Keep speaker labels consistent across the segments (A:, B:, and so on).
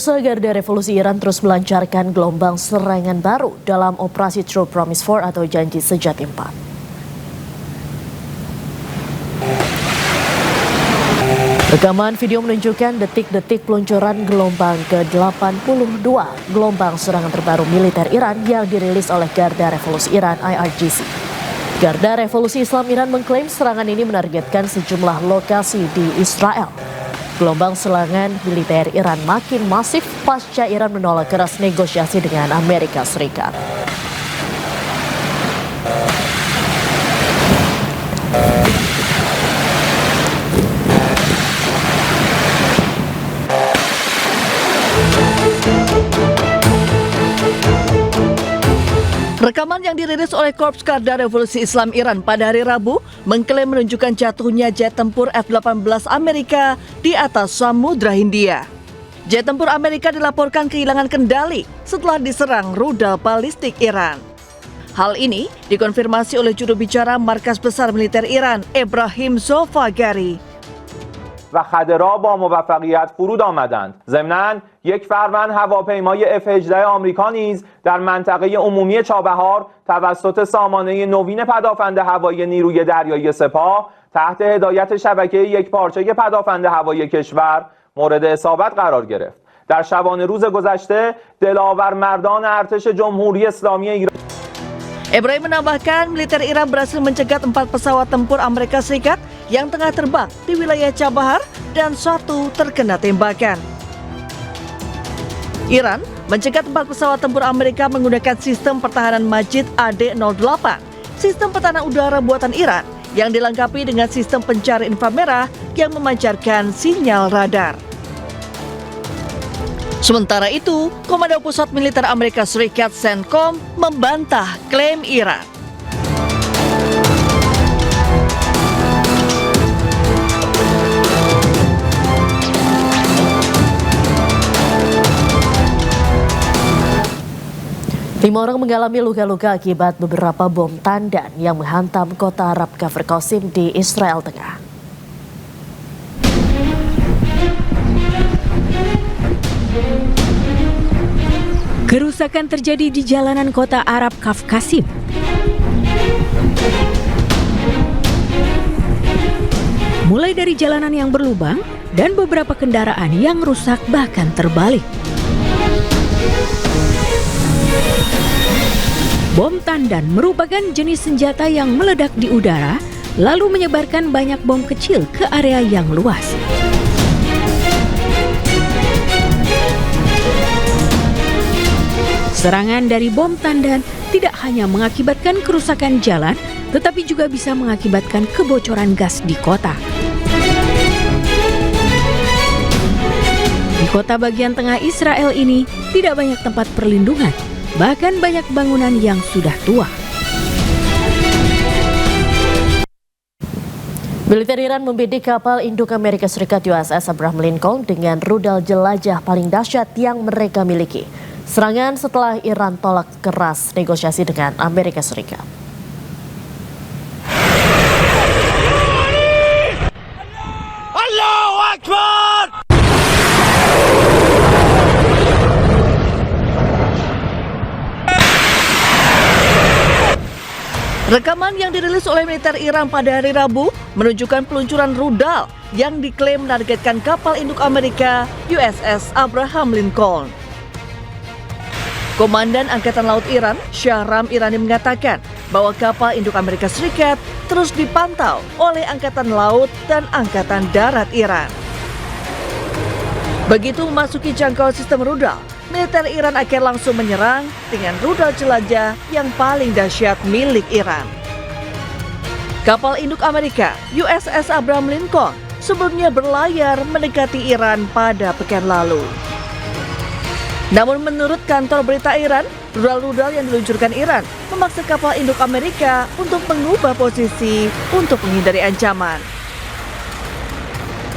A: Pemirsa, Garda Revolusi Iran terus melancarkan gelombang serangan baru dalam operasi True Promise 4 atau Janji Sejati 4. Rekaman video menunjukkan detik-detik peluncuran gelombang ke-82 gelombang serangan terbaru militer Iran yang dirilis oleh Garda Revolusi Iran IRGC. Garda Revolusi Islam Iran mengklaim serangan ini menargetkan sejumlah lokasi di Israel. Gelombang serangan militer Iran makin masif pasca Iran menolak keras negosiasi dengan Amerika Serikat.
B: Rekaman yang dirilis oleh Korps Garda Revolusi Islam Iran pada hari Rabu mengklaim menunjukkan jatuhnya jet tempur F-18 Amerika di atas Samudra Hindia. Jet tempur Amerika dilaporkan kehilangan kendali setelah diserang rudal balistik Iran. Hal ini dikonfirmasi oleh juru bicara Markas Besar Militer Iran, Ebrahim Zofagari.
C: و خدرها با موفقیت فرود آمدند. ضمناً یک فروند هواپیمای F-18 آمریکا نیز در منطقه عمومی چابهار توسط سامانه نوین پدافند هوایی نیروی دریایی سپاه تحت هدایت شبکه یکپارچه پدافند هوایی کشور مورد اصابت قرار گرفت. در شبانه روز گذشته دلاور مردان ارتش جمهوری اسلامی ایران
B: Ebrahim menambahkan militer Iran berhasil mencegat 4 pesawat tempur Amerika Serikat yang tengah terbang di wilayah Chabahar dan 1 terkena tembakan. Iran mencegat 4 pesawat tempur Amerika menggunakan sistem pertahanan Majid AD-08, sistem pertahanan udara buatan Iran yang dilengkapi dengan sistem pencari inframerah yang memancarkan sinyal radar. Sementara itu, Komando Pusat Militer Amerika Serikat CENTCOM membantah klaim Iran.
A: Lima orang mengalami luka-luka akibat beberapa bom tandan yang menghantam kota Arab Kafr Qasim di Israel Tengah.
D: Kerusakan terjadi di jalanan kota Arab Kafr Qasim. Mulai dari jalanan yang berlubang dan beberapa kendaraan yang rusak bahkan terbalik. Bom tandan merupakan jenis senjata yang meledak di udara lalu menyebarkan banyak bom kecil ke area yang luas. Serangan dari bom tandan tidak hanya mengakibatkan kerusakan jalan, tetapi juga bisa mengakibatkan kebocoran gas di kota. Di kota bagian tengah Israel ini tidak banyak tempat perlindungan, bahkan banyak bangunan yang sudah tua.
A: Militer Iran membidik kapal induk Amerika Serikat USS Abraham Lincoln dengan rudal jelajah paling dahsyat yang mereka miliki. Serangan setelah Iran tolak keras negosiasi dengan Amerika Serikat.
E: Allahu Akbar!
B: Rekaman yang dirilis oleh militer Iran pada hari Rabu menunjukkan peluncuran rudal yang diklaim menargetkan kapal induk Amerika USS Abraham Lincoln. Komandan Angkatan Laut Iran, Shahram Irani mengatakan bahwa kapal induk Amerika Serikat terus dipantau oleh Angkatan Laut dan Angkatan Darat Iran. Begitu memasuki jangkauan sistem rudal, militer Iran akan langsung menyerang dengan rudal jelajah yang paling dahsyat milik Iran. Kapal induk Amerika, USS Abraham Lincoln, sebelumnya berlayar mendekati Iran pada pekan lalu. Namun menurut kantor berita Iran, rudal-rudal yang diluncurkan Iran memaksa kapal induk Amerika untuk mengubah posisi untuk menghindari ancaman.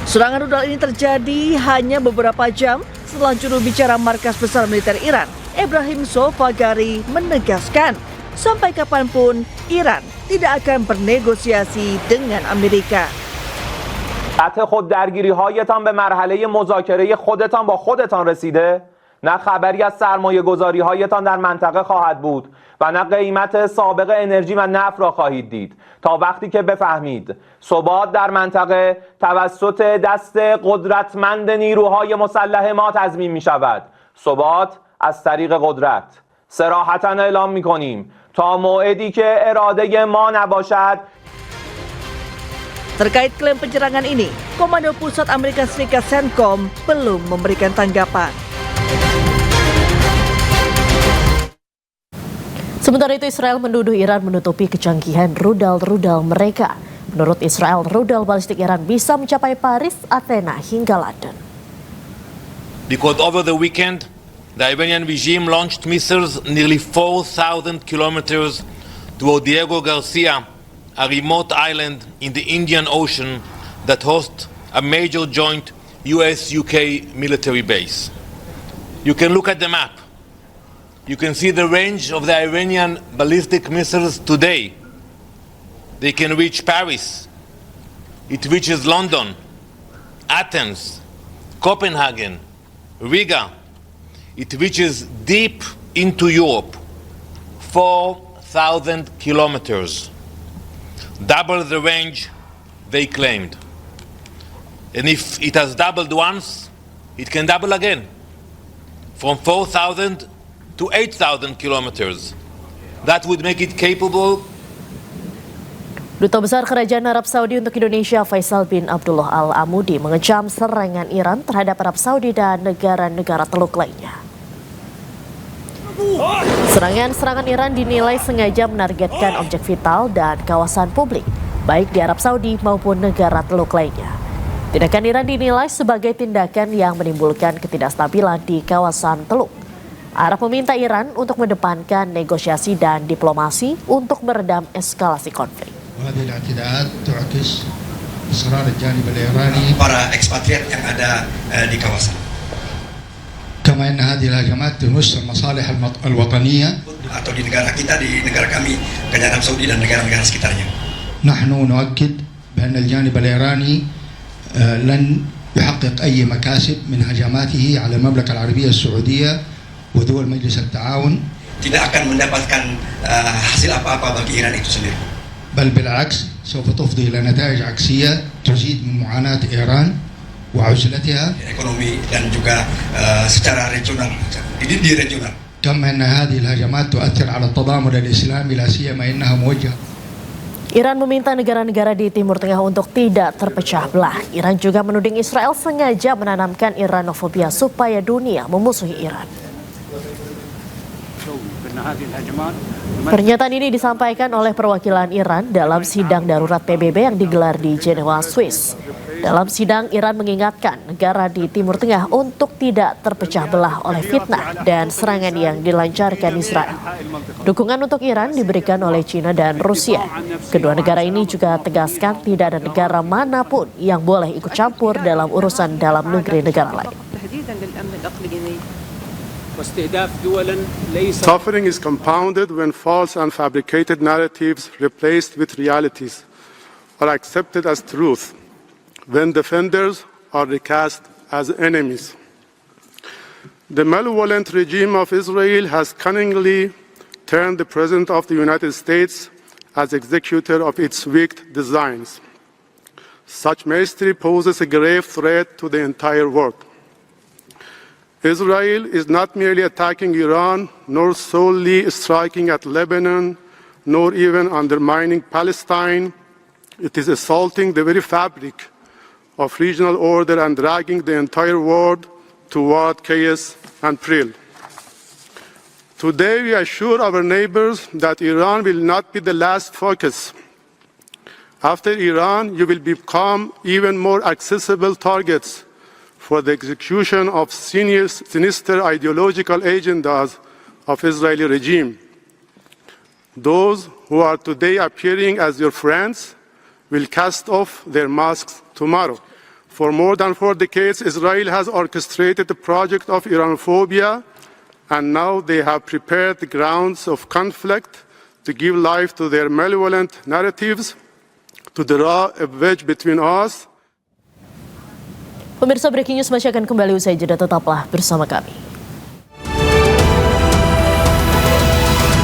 B: Serangan rudal ini terjadi hanya beberapa jam setelah juru bicara Markas Besar Militer Iran, Ebrahim Zofagari, menegaskan sampai kapanpun Iran tidak akan bernegosiasi dengan Amerika.
C: قطع خوددرگیری‌هایتان به مرحله مذاکره خودتان با خودتان رسیده؟ نه خبری از سرمایه‌گذاری‌هایتان در منطقه خواهد بود و نه قیمت سابق انرژی و نفت را خواهید دید تا وقتی که بفهمید ثبات در منطقه توسط دست قدرتمند نیروهای مسلح ما تضمین می‌شود. ثبات از طریق قدرت. صراحتاً اعلام می‌کنیم تا موعدی که اراده ما نباشد.
B: Terkait klaim penyerangan ini, Komando Pusat Amerika Serikat CENTCOM belum memberikan tanggapan.
A: Sementara itu Israel menuduh Iran menutupi kecanggihan rudal-rudal mereka. Menurut Israel, rudal balistik Iran bisa mencapai Paris, Athena hingga London.
E: Because over the weekend, the Iranian regime launched missiles nearly 4,000 kilometers toward Diego Garcia, a remote island in the Indian Ocean that hosts a major joint US-UK military base. You can look at the map. You can see the range of the Iranian ballistic missiles today. They can reach Paris. It reaches London, Athens, Copenhagen, Riga. It reaches deep into Europe, 4,000 kilometers. Double the range they claimed. And if it has doubled once, it can double again. From 4,000 to 8,000 kilometers. That would make it capable.
A: Duta Besar Kerajaan Arab Saudi untuk Indonesia Faisal bin Abdullah Al-Amudi mengecam serangan Iran terhadap Arab Saudi dan negara-negara Teluk lainnya. Serangan Iran dinilai sengaja menargetkan objek vital dan kawasan publik, baik di Arab Saudi maupun negara Teluk lainnya. Tindakan Iran dinilai sebagai tindakan yang menimbulkan ketidakstabilan di kawasan Teluk. Arab meminta Iran untuk mengedepankan negosiasi dan diplomasi untuk meredam eskalasi konflik.
F: Para ekspatriat yang ada di kawasan.
G: كما أن هذه الهجمات تمس المصالح الوطنية
F: atau di negara kita, di negara kami, Kerajaan Arab Saudi dan negara-negara sekitarnya.
G: نحن نؤكد بأن الجانب الإيراني لن يحقق أي مكاسب من هجماته على المملكة العربية السعودية ودول مجلس التعاون.
F: Tidak akan mendapatkan hasil apa-apa bagi Iran itu sendiri.
G: بل بالعكس سوف تفضي إلى نتائج عكسية تزيد من معاناة إيران وعزلتها
F: ekonomi dan juga secara regional di regional.
G: كما أن هذه الهجمات تؤثر على التضامن الإسلامي لا سيما إنها موجهة.
A: Iran meminta negara-negara di Timur Tengah untuk tidak terpecah belah. Iran juga menuding Israel sengaja menanamkan Iranofobia supaya dunia memusuhi Iran. Pernyataan ini disampaikan oleh perwakilan Iran dalam sidang darurat PBB yang digelar di Jenewa, Swiss. Dalam sidang, Iran mengingatkan negara di Timur Tengah untuk tidak terpecah belah oleh fitnah dan serangan yang dilancarkan Israel. Dukungan untuk Iran diberikan oleh China dan Rusia. Kedua negara ini juga tegaskan tidak ada negara manapun yang boleh ikut campur dalam urusan dalam negeri negara lain.
H: Suffering is compounded when false and fabricated narratives replaced with realities are accepted as truth, when defenders are recast as enemies. The malevolent regime of Israel has cunningly turned the President of the United States as executor of its wicked designs. Such mastery poses a grave threat to the entire world. Israel is not merely attacking Iran, nor solely striking at Lebanon, nor even undermining Palestine. It is assaulting the very fabric of regional order and dragging the entire world toward chaos and peril. Today, we assure our neighbors that Iran will not be the last focus. After Iran, you will become even more accessible targets for the execution of sinister ideological agendas of Israeli regime. Those who are today appearing as your friends will cast off their masks tomorrow. For more than 4 decades, Israel has orchestrated the project of Iranophobia, and now they have prepared the grounds of conflict to give life to their malevolent narratives, to draw a wedge between us.
A: Pemirsa, Breaking News masih akan kembali usai jeda, tetaplah bersama kami.